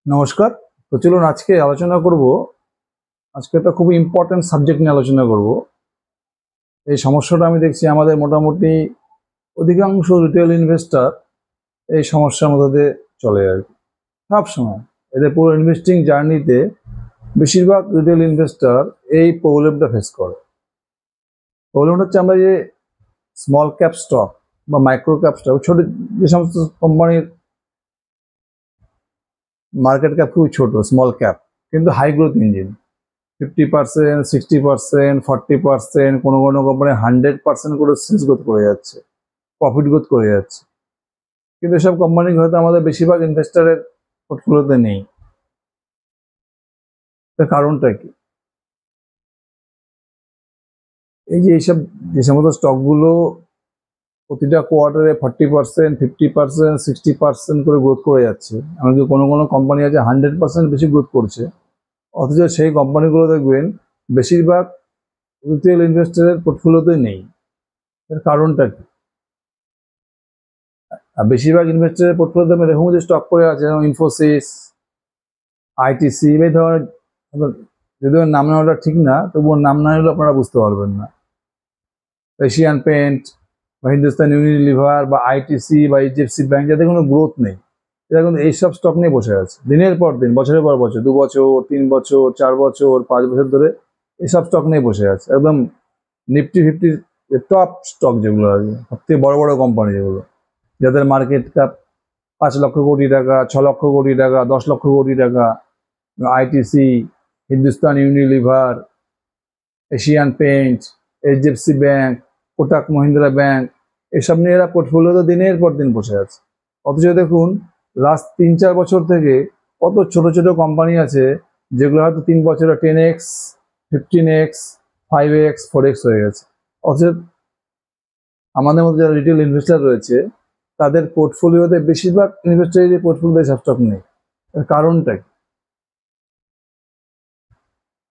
নমস্কার। তো চলুন আজকে আলোচনা করব। আজকে একটা খুব ইম্পর্টেন্ট সাবজেক্ট নিয়ে আলোচনা করব। এই সমস্যাটা আমি দেখছি আমাদের মোটামুটি অধিকাংশ রিটেল ইনভেস্টর এই সমস্যার মধ্যে দিয়ে চলে আর কি। সবসময় এদের পুরো ইনভেস্টিং জার্নিতে বেশিরভাগ রিটেল ইনভেস্টর এই প্রবলেমটা ফেস করে। প্রবলেমটা হচ্ছে আমরা যে স্মল ক্যাপ স্টক বা মাইক্রো ক্যাপ স্টক, ছোট যে সমস্ত কোম্পানির মার্কেট ক্যাপ খুবই ছোট, স্মল ক্যাপ, কিন্তু হাই গ্রোথ ইঞ্জিন, 50%, 60%, 40%, কোনো কোনো কোম্পানি 100% করে সেলস গ্রোথ করে যাচ্ছে, প্রফিট গ্রোথ করে যাচ্ছে। কিন্তু এসব কোম্পানি হয়তো আমাদের বেশিরভাগ ইনভেস্টারের পোর্টফোলিওতে নেই। তার কারণটা কি? এই যে এইসব যে সমস্ত স্টকগুলো প্রতিটা কোয়ার্টারে 40%, 50%, 60% করে গ্রোথ করে যাচ্ছে, এমনকি কোনো কোনো কোম্পানি আছে 100% বেশি গ্রোথ করছে, অথচ সেই কোম্পানিগুলো দেখবেন বেশিরভাগ রিটেল ইনভেস্টারের পোর্টফোলিওতে নেই। এর কারণটা কি? আর বেশিরভাগ ইনভেস্টরের পোর্টফোলিওতে আমি এরকম যে স্টক করে আছে, যেমন ইনফোসিস, আইটিসি, এই ধরনের, যদিও নাম নেওয়াটা ঠিক না, তবুও নাম না নিলে আপনারা বুঝতে পারবেন না। এশিয়ান পেন্ট বা হিন্দুস্তান ইউনিলিভার বা আইটিসি বা এইচডিএফসি ব্যাংক, যাদের কোনো গ্রোথ নেই, এরা কিন্তু এইসব স্টক নিয়ে বসে আছে দিনের পর দিন, বছরের পর বছর, 2 বছর, 3 বছর, 4 বছর, 5 বছর ধরে এইসব স্টক নিয়ে বসে আছে। একদম নিফটি ফিফটি টপ স্টক যেগুলো আর কি, সবথেকে বড় বড় কোম্পানি যেগুলো, যাদের মার্কেট ক্যাপ 5 লক্ষ কোটি টাকা, 6 লক্ষ কোটি টাকা, 10 লক্ষ কোটি টাকা, ITC, Hindustan Unilever, Asian paint, HDFC bank, Kotak Mahindra bank, এসব নিয়ে এরা পোর্টফোলিওতে দিনের পর দিন বসে আছে। অথচ দেখুন লাস্ট 3-4 বছর থেকে কত ছোট ছোট কোম্পানি আছে যেগুলো হয়তো 3 বছরে 10x, 15x, 5x, 4x হয়ে গেছে। অথচ আমাদের মধ্যে যারা রিটেল ইনভেস্টার রয়েছে তাদের পোর্টফোলিওতে বেশিরভাগ ইনভেস্টারের পোর্টফোলিওতে এসব স্টক নেই। এর কারণটা কি?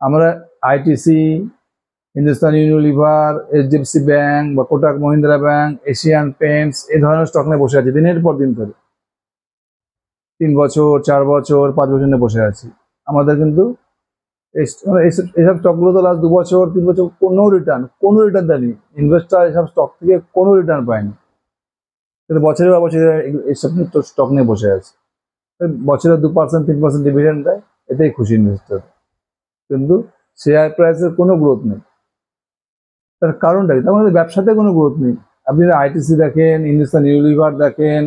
আমরা ITC, Hindustan Unilever, HDFC bank বা Kotak Mahindra bank, Asian Paints, এই ধরনের স্টক নিয়ে বসে আছি দিনের পর দিন ধরে, 3 বছর, 4 বছর, 5 বছর নিয়ে বসে আছি। আমাদের কিন্তু এইসব স্টকগুলো তো লাস্ট 2 বছর, 3 বছর কোনো রিটার্ন দেয়নি। ইনভেস্টার এসব স্টক থেকে কোনো রিটার্ন পায়নি, কিন্তু বছরের পর বছর এইসব স্টক নিয়ে বসে আছে। বছরে 2%, 3% ডিভিডেন্ড দেয়, এতেই খুশি ইনভেস্টার, কিন্তু শেয়ার প্রাইসের কোনো গ্রোথ নেই। তার কারণটা কি? তার মানে ব্যবসাতে কোনো গ্রোথ নেই। আপনি আইটিসি দেখেন, হিন্দুস্তান ইউনিলিভার দেখেন,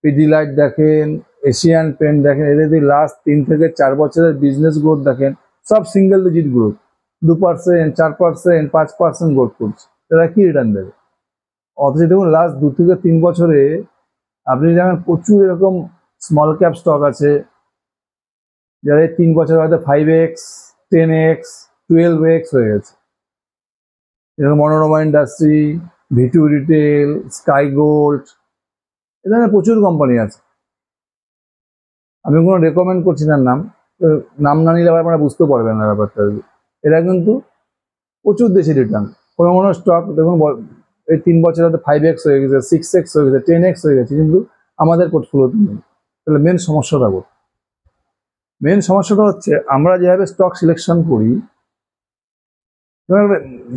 পিডিলাইট দেখেন, এশিয়ান পেন্ট দেখেন, এদের যদি লাস্ট 3 থেকে 4 বছরের বিজনেস গ্রোথ দেখেন, সব সিঙ্গেল ডিজিট গ্রোথ, 2%, 4%, 5% গ্রোথ করছে। তারা কি রিটার্ন দেবে? অথচ দেখুন লাস্ট 2 থেকে 3 বছরে আপনি যেমন প্রচুর এরকম স্মল ক্যাপ স্টক আছে যারা 3 বছর হয়তো 5x, 10x, 12x হয়ে গেছে। যেরকম Manorama industry, V2 retail, sky gold, এখানে প্রচুর কোম্পানি আছে। আমি কোনো রেকমেন্ড করছি না নাম, নাম না নিলে আবার আপনারা বুঝতে পারবেন না ব্যাপারটা। এরা কিন্তু প্রচুর দেশি রিটার্ন। কোনো কোনো স্টক দেখুন এই 3 বছর হয়তো 5x হয়ে গেছে, 6x হয়ে গেছে, 10x হয়ে গেছে, কিন্তু আমাদের পোর্টফোলিওতে নেই। তাহলে মেন সমস্যাটা বলুন। মেন সমস্যাটা হচ্ছে আমরা যেভাবে স্টক সিলেকশন করি,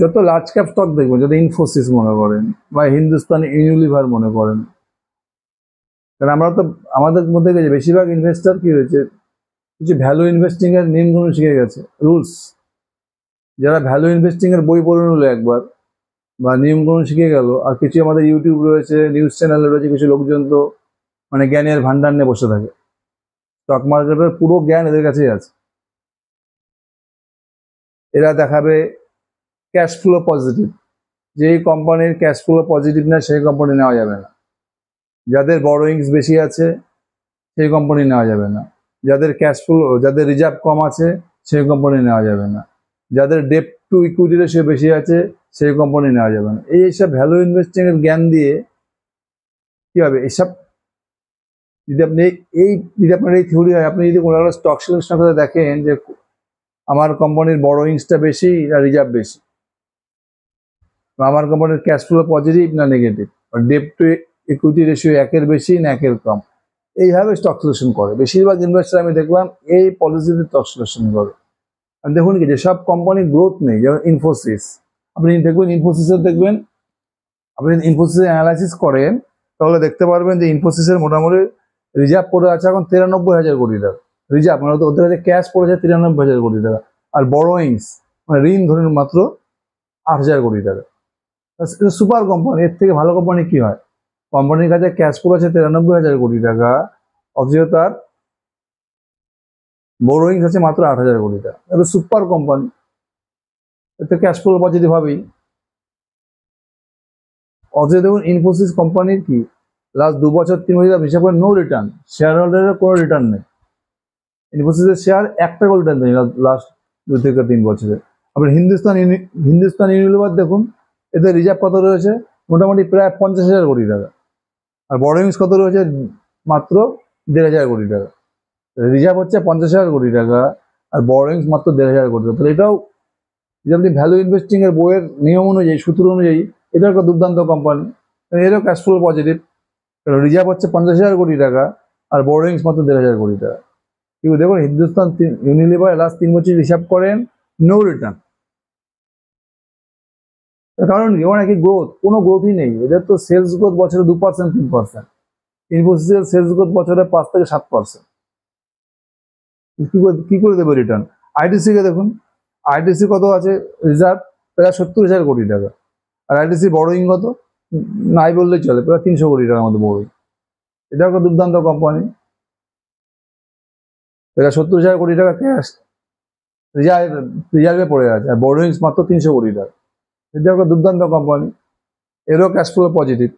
যত লার্জ ক্যাপ স্টক দেখবেন, যদি ইনফোসিস মনে করেন বা হিন্দুস্তান ইউনিলিভার মনে করেন, কারণ আমরা তো আমাদের মধ্যে গেছে বেশিরভাগ ইনভেস্টার কি হয়েছে, কিছু ভ্যালু ইনভেস্টিং এর নিয়মগুলো শিখে গেছে, রুলস। যারা ভ্যালু ইনভেস্টিং এর বই পড়ে নিল একবার বা নিয়মগুলো শিখে গেল, আর কিছু আমাদের ইউটিউব রয়েছে, নিউজ চ্যানেল রয়েছে, কিছু লোকজন তো মানে জ্ঞানের ভান্ডার নিয়ে বসে থাকে, স্টক মার্কেটের পুরো জ্ঞান এদের কাছেই আছে। এরা দেখাবে ক্যাশ ফ্লো পজিটিভ, যেই কোম্পানির ক্যাশ ফ্লো পজিটিভ না সেই কোম্পানি নেওয়া যাবে না। যাদের বড়োইংস বেশি আছে সেই কোম্পানি নেওয়া যাবে না। যাদের ক্যাশ ফ্লো, যাদের রিজার্ভ কম আছে সেই কোম্পানি নেওয়া যাবে না। যাদের ডেট টু ইকুইটি রেশিও বেশি আছে সেই কোম্পানি নেওয়া যাবে না। এইসব ভ্যালু ইনভেস্টিং এর জ্ঞান দিয়ে কি হবে? এইসব যদি আপনি আপনার এই থিওরি হয়, আপনি যদি কোনো একটা স্টক সিলেকশন করে দেখেন যে আমার কোম্পানির বড়োইংসটা বেশি না রিজার্ভ বেশি, আমার কোম্পানির ক্যাশ ফ্লো পজিটিভ না negative, debt to equity ratio 1-এর বেশি না 1-এর কম, এইভাবে স্টক সিলেকশন করে। বেশিরভাগ ইনভেস্টার আমি দেখলাম এই পলিসিতে স্টক সিলেকশন করে। আর দেখুন কি যেসব কোম্পানি গ্রোথ নেই, যেমন ইনফোসিস, আপনি দেখবেন ইনফোসিসের দেখবেন, আপনি ইনফোসিসের অ্যানালাইসিস করেন তাহলে দেখতে পারবেন যে ইনফোসিসের মোটামুটি রিজার্ভ পড়ে আছে এখন 93,000 কোটি টাকা। রিজার্ভ মানে ওদের কাছে ক্যাশ পড়েছে 93,000 কোটি টাকা। আর বড়োয়িংস মানে ঋণ ধরুন মাত্র 8,000 কোটি টাকা। সুপার কোম্পানি, এর থেকে ভালো কোম্পানি কি হয়? কোম্পানির কাছে ক্যাশ পড়েছে 93,000 কোটি টাকা, অথচ তার বড়োয়িংস আছে মাত্র 8,000 কোটি টাকা। এটা সুপার কোম্পানি, এতে ক্যাশ ফ্লো পজিটিভ হবেই। অথচ দেখুন ইনফোসিস কোম্পানির কি লাস্ট 2 বছর 3 বছর হিসাব করে নো রিটার্ন, শেয়ার হোল্ডারের কোনো রিটার্ন নেই। ইনফোসিসের শেয়ার 1 টাকাও রিটার্ন দেয়নি লাস্ট 2 থেকে 3 বছরে। আপনি হিন্দুস্তান ইউনিলিভার দেখুন, এতে রিজার্ভ কত রয়েছে? মোটামুটি প্রায় 50,000 কোটি টাকা। আর বড়োয়িংস কত রয়েছে? মাত্র 1,500 কোটি টাকা। রিজার্ভ হচ্ছে 50,000 কোটি টাকা আর বড়োয়িংস মাত্র 1,500 কোটি টাকা। তাহলে এটাও যদি আপনি ভ্যালু ইনভেস্টিং এর বইয়ের নিয়ম অনুযায়ী, সূত্র অনুযায়ী, এটা একটা দুর্দান্ত কোম্পানি, এরও ক্যাশ ফ্লো পজিটিভ। রিজার্ভ হচ্ছে 50,000 কোটি টাকা আর বড়োয়িংস মাত্র 1,500 কোটি টাকা। কিন্তু দেখুন হিন্দুস্তান ইউনিলিভার লাস্ট 3 বছর হিসাব করেন নো রিটার্ন। কারণ কি? নাকি গ্রোথ, কোনো গ্রোথই নেই এদের। তো সেলস গ্রোথ বছরে 2% 3%, ইনফোসিসের সেলস গ্রোথ বছরে 5 থেকে 7%। কি করে দেবে রিটার্ন? আইটিসি কে দেখুন, আইটিসি কত আছে রিজার্ভ? প্রায় 70,000 কোটি টাকা। আর আইটিসি বড়োয়িং কত? নাই বললেই চলে, প্রায় 300 কোটি টাকার মতো বড়োয়িং। এটা একটা দুর্দান্ত কোম্পানি। এটা 70,000 কোটি টাকা ক্যাশ রিজার্ভে পড়ে আছে, আর বড়োয়িংস মাত্র 300 কোটি টাকা। এটা একটা দুর্দান্ত কোম্পানি, এরও ক্যাশ ফ্লো পজিটিভ।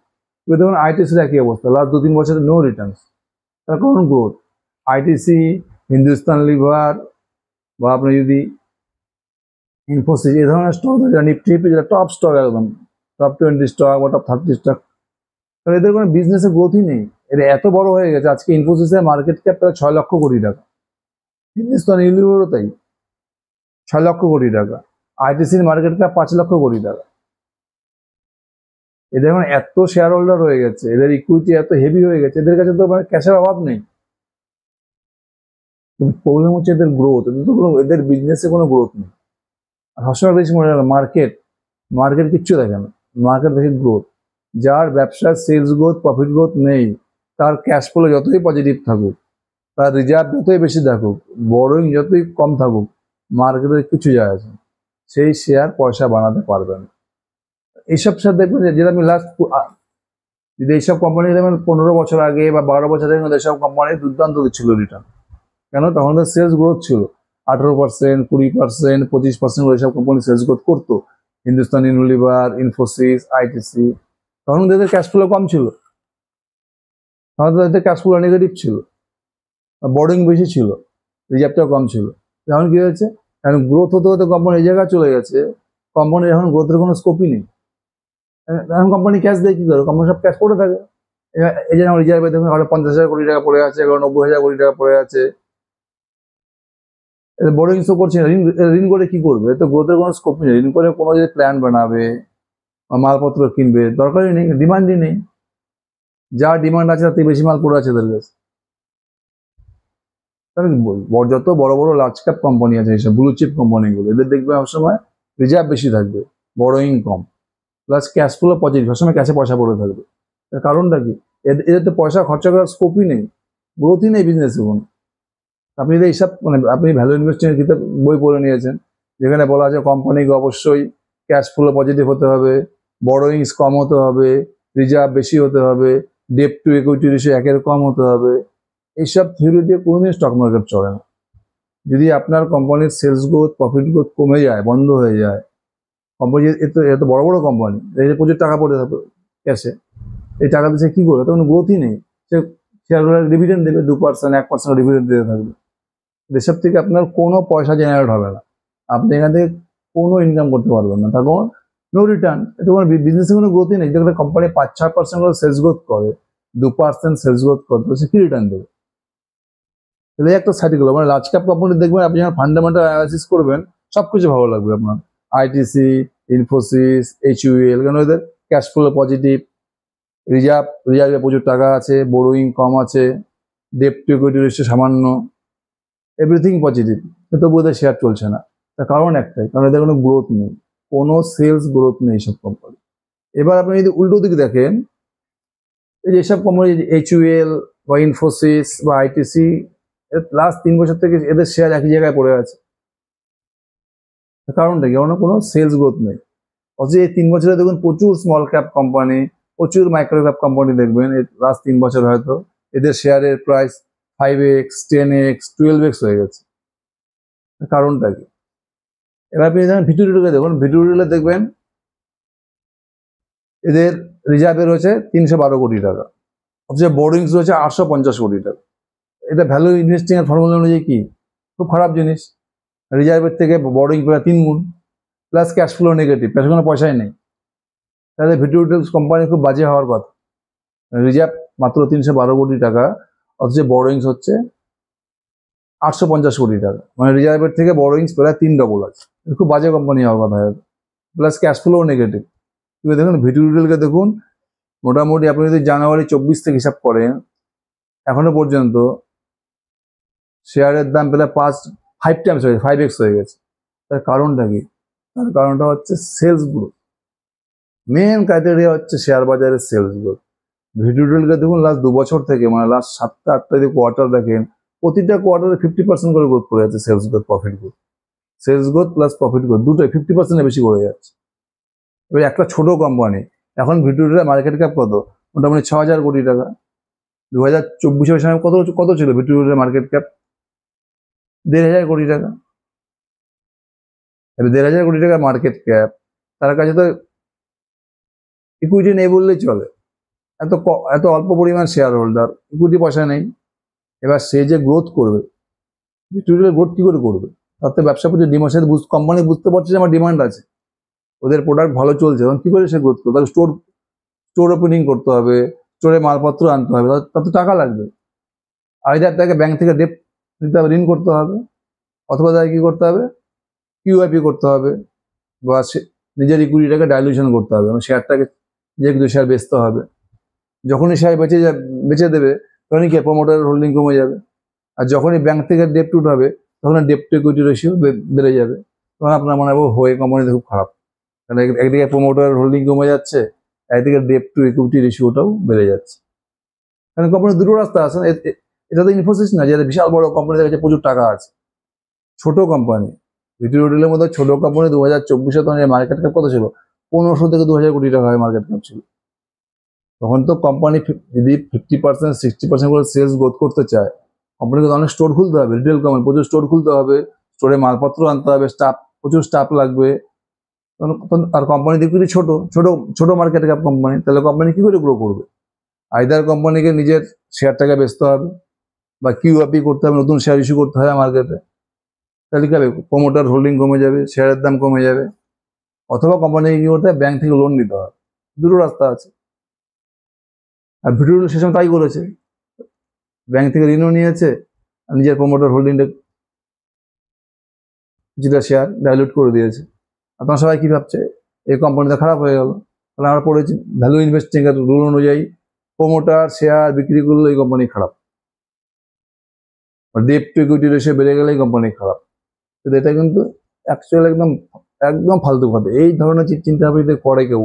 কিন্তু দেখুন আইটিসির একই অবস্থা, লাস্ট 2-3 বছরে নো রিটার্নস। তার কারণ গ্রোথ। আইটিসি, হিন্দুস্তান লিভার বা আপনি যদি ইনফোসিস এই ধরনের স্টক, নিফটি যেটা টপ স্টক, একদম টপ 20 স্টক বা টপ 30 স্টক, কারণ এদের কোনো বিজনেসের গ্রোথই নেই। এরা এত বড় হয়ে গেছে, আজকে ইনফোসিসের মার্কেট ক্যাপ প্রায় 6 লক্ষ কোটি টাকা। হিন্দুস্তান ইউনিলিভারও তাই, 6 লক্ষ কোটি টাকা। আইটিসির মার্কেট ক্যাপ 5 লক্ষ কোটি টাকা। এদের এখন এত শেয়ার হোল্ডার হয়ে গেছে, এদের ইকুইটি এত হেভি হয়ে গেছে, এদের কাছে তো মানে ক্যাশের অভাব নেই। কিন্তু প্রবলেম হচ্ছে এদের গ্রোথ, এদের বিজনেসে কোনো গ্রোথ নেই। আর সবসময় বেশি মনে রাখবে মার্কেট কিচ্ছু দেখে না, মার্কেট দেখে গ্রোথ। যার ব্যবসার সেলস গ্রোথ, প্রফিট গ্রোথ নেই, তার ক্যাশ ফ্লো যতই পজিটিভ থাকুক, তার রিজার্ভ যতই বেশি থাকুক, বড়োয়িং যতই কম থাকুক, মার্কেটের কিছু যায় আছে, সেই শেয়ার পয়সা বানাতে পারবে না। এইসব শেয়ার দেখবেন যেটা আমি লাস্ট, যদি এইসব কোম্পানি দেখবেন 15 বছর আগে বা 12 বছর আগে, এইসব কোম্পানি দুর্দান্ত দিচ্ছিল রিটার্ন। কেন? তখন তো সেলস গ্রোথ ছিল 18%, 20%, 25% এইসব কোম্পানি সেলস গ্রোথ করতো। হিন্দুস্তান ইউনিলিভার, ইনফোসিস, আইটিসি, তখন এদের ক্যাশ ফ্লো কম ছিল, তখন এদের ক্যাশ ফ্লো নেগেটিভ ছিল, বড়োয়িং বেশি ছিল, রিজার্ভটাও কম ছিল। এখন কি হয়েছে? এখন গ্রোথ হতে হতে কোম্পানি এই জায়গায় চলে গেছে, কোম্পানির এখন গ্রোথের কোনো স্কোপই নেই। এখন কোম্পানি ক্যাশ দেয় কি করে? কোম্পানি সব ক্যাশ পড়ে থাকে। এই জন্য রিজার্ভে দেখুন 50,000 কোটি টাকা পড়ে আছে, 90,000 কোটি টাকা পড়ে আছে। বড়োয়িং তো করছে না, ঋণ করে কি করবে? তো গ্রোথের কোনো স্কোপই নেই। ঋণ করে কোনো যদি প্ল্যান বানাবে বা মালপত্র কিনবে, দরকারই নেই, ডিমান্ডই নেই। যা ডিমান্ড আছে তার থেকে বেশি মাল পড়ে আছে এদের কাছে। আমি বলবো যত বড় বড় লার্জ ক্যাপ কোম্পানি আছে, এইসব ব্লু চিপ কোম্পানিগুলো, এদের দেখবে সবসময় রিজার্ভ বেশি থাকবে, বড়োয়িং কম, প্লাস ক্যাশ ফ্লো পজিটিভ, সবসময় ক্যাশে পয়সা পড়ে থাকবে। তার কারণটা কি? এদের তো পয়সা খরচা করার স্কোপই নেই, গ্রোথই নেই বিজনেসে কোনো। আপনি যদি এইসব মানে আপনি ভ্যালু ইনভেস্টিং এর কিতাব বই পড়ে নিয়েছেন, যেখানে বলা আছে কোম্পানিকে অবশ্যই ক্যাশ ফ্লো পজিটিভ হতে হবে, বড়োয়িংস কম হতে হবে, রিজার্ভ বেশি হতে হবে, ডেট টু ইকুইটি রেশিও 1-এর কম হতে হবে। এইসব থিওরি দিয়ে কোনোদিন স্টক মার্কেট চলে না। যদি আপনার কোম্পানির সেলস গ্রোথ, প্রফিট গ্রোথ কমে যায়, বন্ধ হয়ে যায়, কোম্পানি এত বড় বড় কোম্পানি, প্রচুর টাকা পড়ে থাকবে ক্যাশে, এই টাকা দিয়ে সে কী করবে? তখন গ্রোথই নেই। সে শেয়ারগুলোর ডিভিডেন্ড দেবে 2%, 1% ডিভিডেন্ড দিতে থাকবে। এসব থেকে আপনার কোনো পয়সা জেনারেট হবে না, আপনি এখান থেকে কোনো ইনকাম করতে পারবেন না, তার কোনো নো রিটার্ন। এতে কোনো বিজনেসে কোনো গ্রোথই নেই। যেখানে কোম্পানি 5-6% করে সেলস গ্রোথ করে, 2% সেলস গ্রোথ করে, তো সে কি রিটার্ন দেবে? তাহলে একটা সাইকেল, মানে লার্জ ক্যাপ কোম্পানি দেখবেন, আপনি যখন ফান্ডামেন্টাল অ্যানালাইসিস করবেন, সব কিছু ভালো লাগবে আপনার। আইটিসি, ইনফোসিস, এইচইউএল, কেন এদের ক্যাশ ফ্লো পজিটিভ, রিজার্ভে প্রচুর টাকা আছে, বড়োয়িং কম আছে, ডেপ টু ইকুইটি রেশিও সামান্য, এভরিথিং পজিটিভ, কিন্তু বোধহয় শেয়ার চলছে না। তার কারণ একটাই, কারণ এদের কোনো গ্রোথ নেই, কোনো সেলস গ্রোথ নেই সব কোম্পানি। এবার আপনি যদি উল্টো দিকে দেখেন, এই যে এসব কোম্পানি HUL বা ইনফোসিস বা আইটিসি, লাস্ট 3 বছর থেকে এদের শেয়ার একই জায়গায় পড়ে আছে। কারণটা কি? কোনো সেলস গ্রোথ নেই। অথচ এই 3 বছরে দেখুন প্রচুর স্মল ক্যাপ কোম্পানি, প্রচুর মাইক্রো ক্যাপ কোম্পানি দেখবেন এই লাস্ট 3 বছর হয়তো এদের শেয়ারের প্রাইস 5x, 10x, 12x হয়ে গেছে। কারণটা কি? এবার আপনি ভিটুরিয়ালকে দেখুন, ভিটুরিয়ালে দেখবেন এদের রিজার্ভে রয়েছে 312 কোটি টাকা, অথচ বোর্ডিংস রয়েছে 850 কোটি টাকা। এটা ভ্যালু ইনভেস্টিং এর ফর্মুলা অনুযায়ী কি? খুব খারাপ জিনিস। রিজার্ভের থেকে বোর্ডিং প্রায় 3 গুণ, প্লাস ক্যাশ ফ্লো নেগেটিভ, ক্যাশে কোনো পয়সাই নেই। তাহলে ভিটুরিয়াল কোম্পানি খুব বাজে হওয়ার কথা। রিজার্ভ মাত্র 312 কোটি টাকা, অথচ বোর্ডিংস হচ্ছে 850 কোটি টাকা, মানে রিজার্ভের থেকে বোর্ডিংস প্রায় 3 ডবল আছে। খুব বাজে কোম্পানি হওয়ার কথা, প্লাস ক্যাশ ফ্লো নেগেটিভ। এবার দেখুন ভিটুরিয়ালকে দেখুন, মোটামুটি আপনি যদি জানুয়ারি 24 থেকে হিসাব করেন এখনো পর্যন্ত শেয়ারের দাম প্রায় 5 টাইমস হয়ে গেছে, 5x হয়ে গেছে। তার কারণটা কি? তার কারণটা হচ্ছে সেলস গ্রোথ। মেন ক্রাইটেরিয়া হচ্ছে শেয়ার বাজারের সেলস গ্রোথ। ভিটুরিয়ালকে দেখুন লাস্ট 2 বছর থেকে, মানে লাস্ট 7-8টা যদি কোয়ার্টার দেখেন, প্রতিটা কোয়ার্টারে 50% করে গ্রোথ করে যাচ্ছে sales growth, profit growth. Sales growth plus profit growth দুটোই 50% বেশি করে যাচ্ছে। এবার একটা ছোট কোম্পানি, এখন ভিটুরিয়ালের মার্কেট ক্যাপ কত? মোটামুটি 6,000 কোটি টাকা। 2024 সালে কত ছিল ভিটুরিয়ালের মার্কেট ক্যাপ? 1,500 কোটি টাকা। এবার 1,500 কোটি টাকা মার্কেট ক্যাপ, তার কাছে তো ইকুইটি নেই বললেই চলে। এত অল্প পরিমাণ শেয়ার হোল্ডার, ইকুইটি পয়সা নেই। এবার সে যে গ্রোথ করবে, ভিটুরিয়াল গ্রোথ কি করে করবে? তাতে ব্যবসা প্রচুর ডিমান্ড, কোম্পানি বুঝতে পারছে যে আমার ডিমান্ড আছে, ওদের প্রোডাক্ট ভালো চলছে, তখন কি করে সে গ্রোথ করবে? তাকে স্টোর ওপেনিং করতে হবে, স্টোরে মালপত্র আনতে হবে, তাতে টাকা লাগবে। আইদার তাকে ব্যাংক থেকে ডেপ নিতে হবে, ঋণ করতে হবে, অথবা তাকে কি করতে হবে? QIP করতে হবে, বা নিজের ইকুইটিটাকে ডাইলিউশন করতে হবে, শেয়ারটাকে যে কিছু শেয়ার বেচতে হবে। যখনই শেয়ার বেচে দেবে তখনই কি প্রমোটারের হোল্ডিং কমে যাবে, আর যখনই ব্যাংক থেকে ডেপ্ট উঠাবে তখন ডেপ টু ইকুইটি রেশিও বেড়ে যাবে। তখন আপনার মনে হবে হয়ে কোম্পানিতে খুব খারাপ, কারণ একদিকে প্রমোটারের হোল্ডিং কমে যাচ্ছে, একদিকে ডেপ টু ইকুইটি রেশিওটাও বেড়ে যাচ্ছে। কারণ কোম্পানির দুটো রাস্তা আছে। এটা তো ইনফোসিস না যে বিশাল বড় কোম্পানিদের কাছে প্রচুর টাকা আছে। ছোট কোম্পানি, ভিটুরিয়ালের মধ্যে ছোট কোম্পানি 2024-এ তখন মার্কেট ক্যাপ কত ছিল? 1500 থেকে 2000 কোটি টাকা মার্কেট ক্যাপ ছিল। তখন তো কোম্পানি যদি 50%, 60% করে সেলস গ্রোথ করতে চায়, কোম্পানিকে অনেক স্টোর খুলতে হবে, রিটেল কোম্পানি প্রচুর স্টোর খুলতে হবে, স্টোরে মালপত্র আনতে হবে, প্রচুর স্টাফ লাগবে। আর কোম্পানি দেখবি ছোট ছোট ছোট মার্কেট ক্যাপ কোম্পানি, তাহলে কোম্পানি কি করে গ্রো করবে? আইদার কোম্পানিকে নিজের শেয়ারটাকে বেচতে হবে, বা QIP করতে হবে, নতুন শেয়ার ইস্যু করতে হবে মার্কেটে। তাহলে কি হবে? প্রমোটার হোল্ডিং কমে যাবে, শেয়ারের দাম কমে যাবে। অথবা কোম্পানিকে কি করতে হবে? ব্যাংক থেকে লোন নিতে হবে। দুটো রাস্তা আছে। আর ভিটুরিয়াল সে সময় তাই করেছে, ব্যাংক থেকে ঋণও নিয়েছে, আর নিজের প্রমোটার হোল্ডিংটা কিছুটা শেয়ার ডাইলুট করে দিয়েছে। আপনারা সবাই কি ভাবছে? এই কোম্পানিটা খারাপ হয়ে গেল। তাহলে আমরা পড়েছি ভ্যালু ইনভেস্টিং এর রুল অনুযায়ী প্রমোটার শেয়ার বিক্রি করলে এই কোম্পানি খারাপ, ডেপ টু ইকুইটি রেশিও বেড়ে গেলে এই কোম্পানি খারাপ। কিন্তু এটা কিন্তু অ্যাকচুয়ালি একদম ফালতু কথা। এই ধরনের চিন্তা ভাবনা যদি করে কেউ,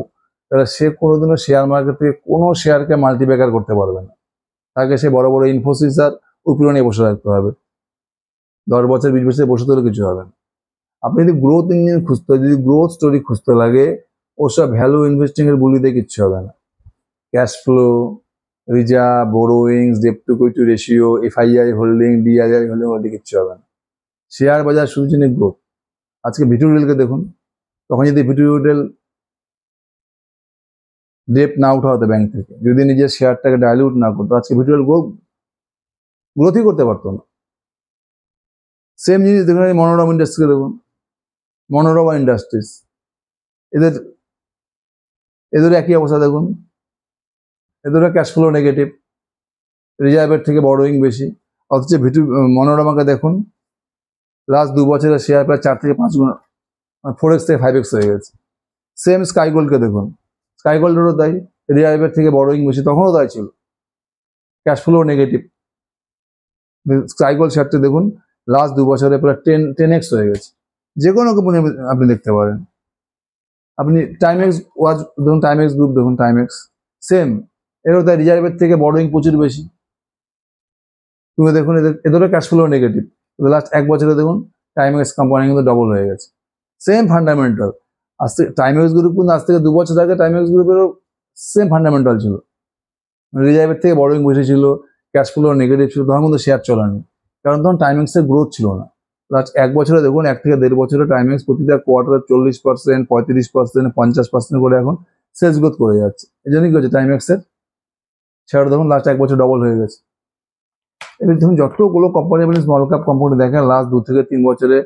তাহলে সে কোনোদিনও শেয়ার মার্কেট থেকে কোনো শেয়ারকে মাল্টিপ্যাকার করতে পারবে না। তাকে সে বড় বড় ইনফোসিস আর উইপ্রো নিয়ে বসে রাখতে হবে। 10 বছর 20 বছর বসে থাকলে কিছু হবে না। আপনি যদি গ্রোথ ইঞ্জিন খুঁজতে, যদি গ্রোথ স্টোরি খুঁজতে লাগে, ওসব ভ্যালু ইনভেস্টিং এর বলিতে কিচ্ছু হবে না। Cash flow, reserve, borrowings, debt to equity ratio, FII holding, DII holding, ওদের কিচ্ছু হবে না। শেয়ার বাজার শুধু জন্য গ্রোথ। আজকে ভিটুরিয়ালকে দেখুন, তখন যদি ভিটুরিয়াল ডেপ না উঠাতে ব্যাংক থেকে, যদি নিজের শেয়ারটাকে ডাইলিউট না করতো, আজকে ভিটুরিয়াল গ্রোথই করতে পারতো না। সেম জিনিস দেখুন মনোরমা ইন্ডাস্ট্রিকে দেখুন, মনোরমা ইন্ডাস্ট্রিজ, এদের একই অবস্থা দেখুন। এদেরও ক্যাশ ফ্লো নেগেটিভ, রিজার্ভের থেকে বোরোয়িং বেশি, অথচ মনোরমাকে দেখুন লাস্ট 2 বছরের শেয়ার প্রায় 4 থেকে 5 গুণ, 4x থেকে 5x হয়ে গেছে। সেম স্কাই গোল্ডকে দেখুন, স্কাই গোল্ডেরও তাই, রিজার্ভের থেকে বোরোয়িং বেশি, তখনও তাই ছিল, ক্যাশ ফ্লো নেগেটিভ। স্কাইগোল্ড শেয়ারটা দেখুন লাস্ট 2 বছরে প্রায় 10x হয়ে গেছে। যে কোনো কোম্পানি আপনি দেখতে পারেন। আপনি টাইমেক্স ওয়াচ ধরুন, টাইমেক্স গ্রুপ দেখুন, টাইমেক্স সেম, এরও তাই রিজার্ভের থেকে বড়োইং প্রচুর বেশি। তুমি দেখুন এদেরও ক্যাশ ফ্লো নেগেটিভ, লাস্ট 1 বছরে দেখুন টাইমেক্স কোম্পানি কিন্তু ডবল হয়ে গেছে। Same fundamental. আজ থেকে টাইমেক্স গ্রুপ কিন্তু আজ থেকে 2 বছর আগে টাইমেক্স গ্রুপেরও সেম ফান্ডামেন্টাল ছিল, রিজার্ভের থেকে বড়োইং বেশি ছিল, ক্যাশ ফ্লো নেগেটিভ ছিল, তখন কিন্তু শেয়ার চলেনি, কারণ তখন টাইমেক্সের গ্রোথ ছিল না। লাস্ট 1 বছরে দেখুন 1 থেকে 1.5 বছরে টাইমেক্স প্রতিটা কোয়ার্টারে 40%, 35%, 50% করে এখন সেলস গ্রোথ করে যাচ্ছে। এই জন্যই কি হচ্ছে, টাইমেক্সের শেয়ার দেখুন লাস্ট 1 বছর ডবল হয়ে গেছে। এবার দেখুন যতগুলো কোম্পানি আপনি স্মল ক্যাপ কোম্পানি দেখেন লাস্ট 2 থেকে 3 বছরে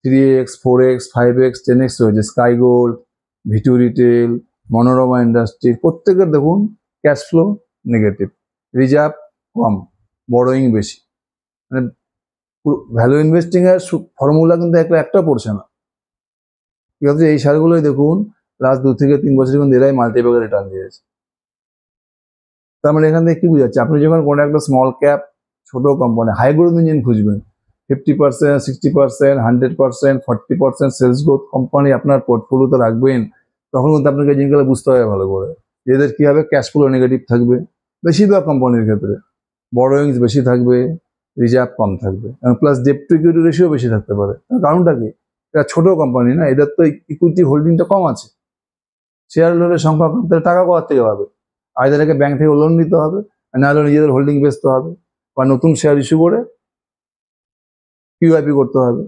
3x, 4x, 5x, 10x হয়েছে। স্কাইগোল্ড, ভিটু রিটেল, মনোরমা ইন্ডাস্ট্রি, প্রত্যেকের দেখুন ক্যাশ ফ্লো নেগেটিভ, রিজার্ভ কম, বড়োইং বেশি। মানে ভ্যালু ইনভেস্টিং এর ফর্মুলা কিন্তু একটা পড়ছে না। ঠিক আছে, এই শেয়ারগুলোই দেখুন লাস্ট 2 থেকে 3 বছর কিন্তু এরাই মাল্টিপ্যাকের রিটার্ন দিয়েছে। তার মানে এখান থেকে কি বুঝাচ্ছে, আপনি যখন কোনো একটা স্মল ক্যাপ ছোট কোম্পানি হাই গ্রোথ ইঞ্জিন খুঁজবেন, 50%, 60%, 100%, 40% সেলস গ্রোথ কোম্পানি আপনার পোর্টফোলিওতে রাখবেন, তখন কিন্তু আপনাকে এই জিনিসগুলো বুঝতে হবে ভালো করে, এদের কি হবে, ক্যাশ ফ্লো নেগেটিভ থাকবে বেশিরভাগ কোম্পানির ক্ষেত্রে, বড়োইংস বেশি থাকবে, রিজার্ভ কম থাকবে, plus debt to equity ratio বেশি থাকতে পারে। কারণটা কি, এটা ছোট কোম্পানি না, এদের তো ইকুইটি হোল্ডিংটা কম আছে, শেয়ার হোল্ডারের সংখ্যা কম, তাহলে টাকা কোথা থেকে পাবে, আইদারকে ব্যাংক থেকে লোন নিতে হবে, নাহলে নিজেদের হোল্ডিং বেচতে হবে, বা নতুন শেয়ার ইস্যু করে কিউআইপি করতে হবে।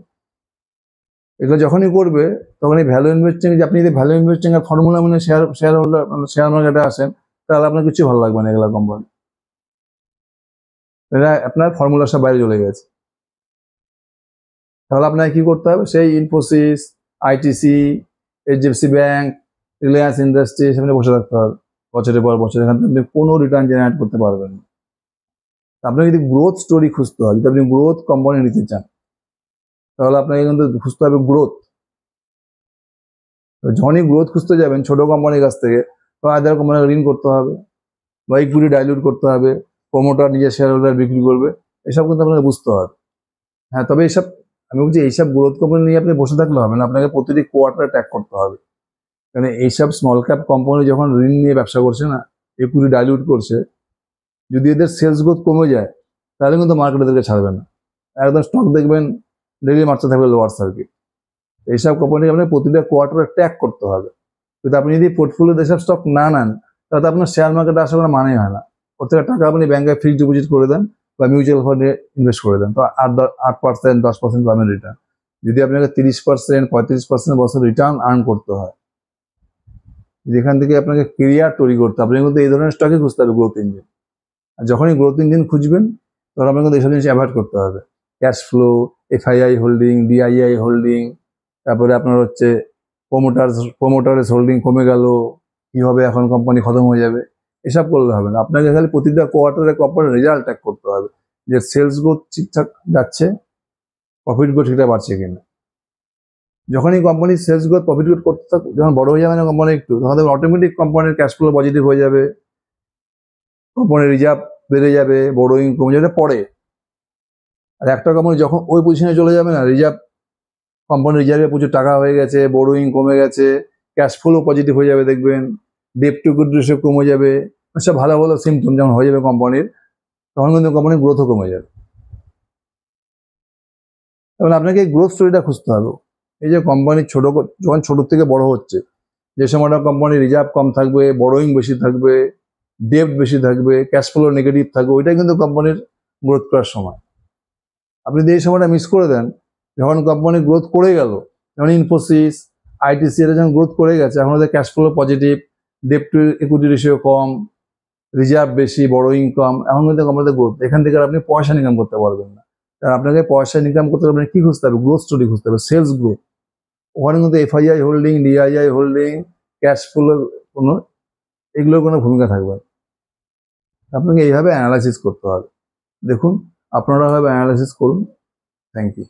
এগুলো যখনই করবে তখন এই ভ্যালু ইনভেস্টিং, যে আপনি যদি ভ্যালু ইনভেস্টিং এর ফর্মুলা মানে শেয়ার হোল্ডার শেয়ার মার্কেটে আসেন, তাহলে আপনার কিছু ভালো লাগবে না এগুলা কোম্পানি, এটা আপনার ফর্মুলার সব বাইরে চলে গেছে। তাহলে আপনাকে কি করতে হবে, সেই Infosys, ITC, HDFC bank, Reliance industry সেখানে বসে থাকতে হবে বছরের পর বছর, এখান থেকে আপনি কোনো রিটার্ন জেনারেট করতে পারবেন না। আপনাকে যদি গ্রোথ স্টোরি খুঁজতে হয়, যদি আপনি গ্রোথ কোম্পানি নিতে চান, তাহলে আপনাকে কিন্তু খুঁজতে হবে গ্রোথ। যখনই গ্রোথ খুঁজতে যাবেন ছোট কোম্পানির কাছ থেকে, তো আদার কোম্পানিকে ঋণ করতে হবে, বা ইকুইটি ডাইলিউট করতে হবে, প্রমোটার নিজের শেয়ার হোল্ডার বিক্রি করবে, এসব কিন্তু আপনাকে বুঝতে হবে। হ্যাঁ, তবে এইসব আমি বলছি, এইসব গ্রোথ কোম্পানি নিয়ে আপনি বসে থাকলে হবে না, আপনাকে প্রতিটি কোয়ার্টারে ট্র্যাক করতে হবে। কারণ এইসব স্মল ক্যাপ কোম্পানি যখন ঋণ নিয়ে ব্যবসা করছে না, ইকুইটি ডাইলিউট করছে, যদি এদের সেলস গ্রোথ কমে যায়, তাহলে কিন্তু মার্কেট এদেরকে ছাড়বে না, একদম স্টক দেখবেন ডেইলি মারতে থাকবে লোয়ার সার্কিট। এইসব কোম্পানিকে আপনাকে প্রতিটা কোয়ার্টারে ট্র্যাক করতে হবে। কিন্তু আপনি যদি পোর্টফোলিওতে এসব স্টক না নেন, তাহলে আপনার শেয়ার মার্কেটে আসার কোনো মানেই হয় না। ওর থেকে টাকা আপনি ব্যাংকে ফিক্সড ডিপোজিট করে দেন বা মিউচুয়াল ফান্ডে ইনভেস্ট করে দেন, তো 8%, 10% পাবেন রিটার্ন। যদি আপনাকে 30%, 35% বছর রিটার্ন আর্ন করতে হয়, যেখান থেকে আপনাকে কেরিয়ার তৈরি করতে হবে, আপনি কিন্তু এই ধরনের স্টকে খুঁজতে হবে গ্রোথ ইঞ্জিন। আর যখনই গ্রোথ ইঞ্জিন খুঁজবেন, তখন আপনাকে কিন্তু এইসব জিনিস অ্যাভয়েড করতে হবে। Cash flow, FII holding, DII holding, তারপরে আপনার হচ্ছে প্রোমোটারের হোল্ডিং কমে গেল, কি হবে এখন, কোম্পানি খতম হয়ে যাবে, এসব করলে হবে না। আপনাকে খালি প্রতিটা কোয়ার্টারে কোম্পানির রেজাল্ট ট্র্যাক করতে হবে, যে সেলস গ্রোথ ঠিকঠাক যাচ্ছে, প্রফিট গ্রোথ ঠিকঠাক বাড়ছে কিনা। যখনই কোম্পানির সেলস গ্রোথ, প্রফিট গ্রোথ করতে থাকবে, যখন বড় হয়ে যাবে না কোম্পানি একটু, তখন অটোমেটিক কোম্পানির ক্যাশ ফ্লো পজিটিভ হয়ে যাবে, কোম্পানির রিজার্ভ বেড়ে যাবে, বড়োইং কমে যাবে পরে। আর একটা কোম্পানি যখন ওই পজিশনে চলে যাবে না, রিজার্ভ, কোম্পানির রিজার্ভে প্রচুর টাকা হয়ে গেছে, বড়োইং কমে গেছে, ক্যাশ ফ্লো পজিটিভ হয়ে যাবে, দেখবেন ডেট টু ইকুইটি রেশিও কমে যাবে, সব ভালো ভালো সিমটম যেমন হয়ে যাবে কোম্পানির, তখন কিন্তু কোম্পানির গ্রোথও কমে যাবে। তখন আপনাকে এই গ্রোথ স্টোরিটা খুঁজতে হবে। এই যে কোম্পানি যখন ছোট থেকে বড় হচ্ছে, যে সময়টা কোম্পানির রিজার্ভ কম থাকবে, বড়োইং বেশি থাকবে, ডেট বেশি থাকবে, ক্যাশ ফ্লো নেগেটিভ থাকবে, ওইটাই কিন্তু কোম্পানির গ্রোথ করার সময়। আপনি যদি এই সময়টা মিস করে দেন, যখন কোম্পানি গ্রোথ করে গেল, যেমন ইনফোসিস, আইটিসি, এরা যখন গ্রোথ করে গেছে, এখন ওদের cash flow positive, debt to equity ratio কম, রিজার্ভ বেশি, বড়োইং কম, এখন কিন্তু কোম্পানিতে গ্রোথ, এখান থেকে আপনি পয়সা ইনকাম করতে পারবেন না। কারণ আপনাকে পয়সা ইনকাম করতে হবে, কি খুঁজতে হবে, গ্রোথ স্টোরি খুঁজতে হবে, সেলস গ্রোথ। ওখানে কিন্তু FII holding, DII holding, cash flow কোনো, এগুলোর কোনো ভূমিকা থাকবে না। আপনাকে এইভাবে অ্যানালাইসিস করতে হবে। দেখুন, আপনারা ভাবে অ্যানালাইসিস করুন। Thank you.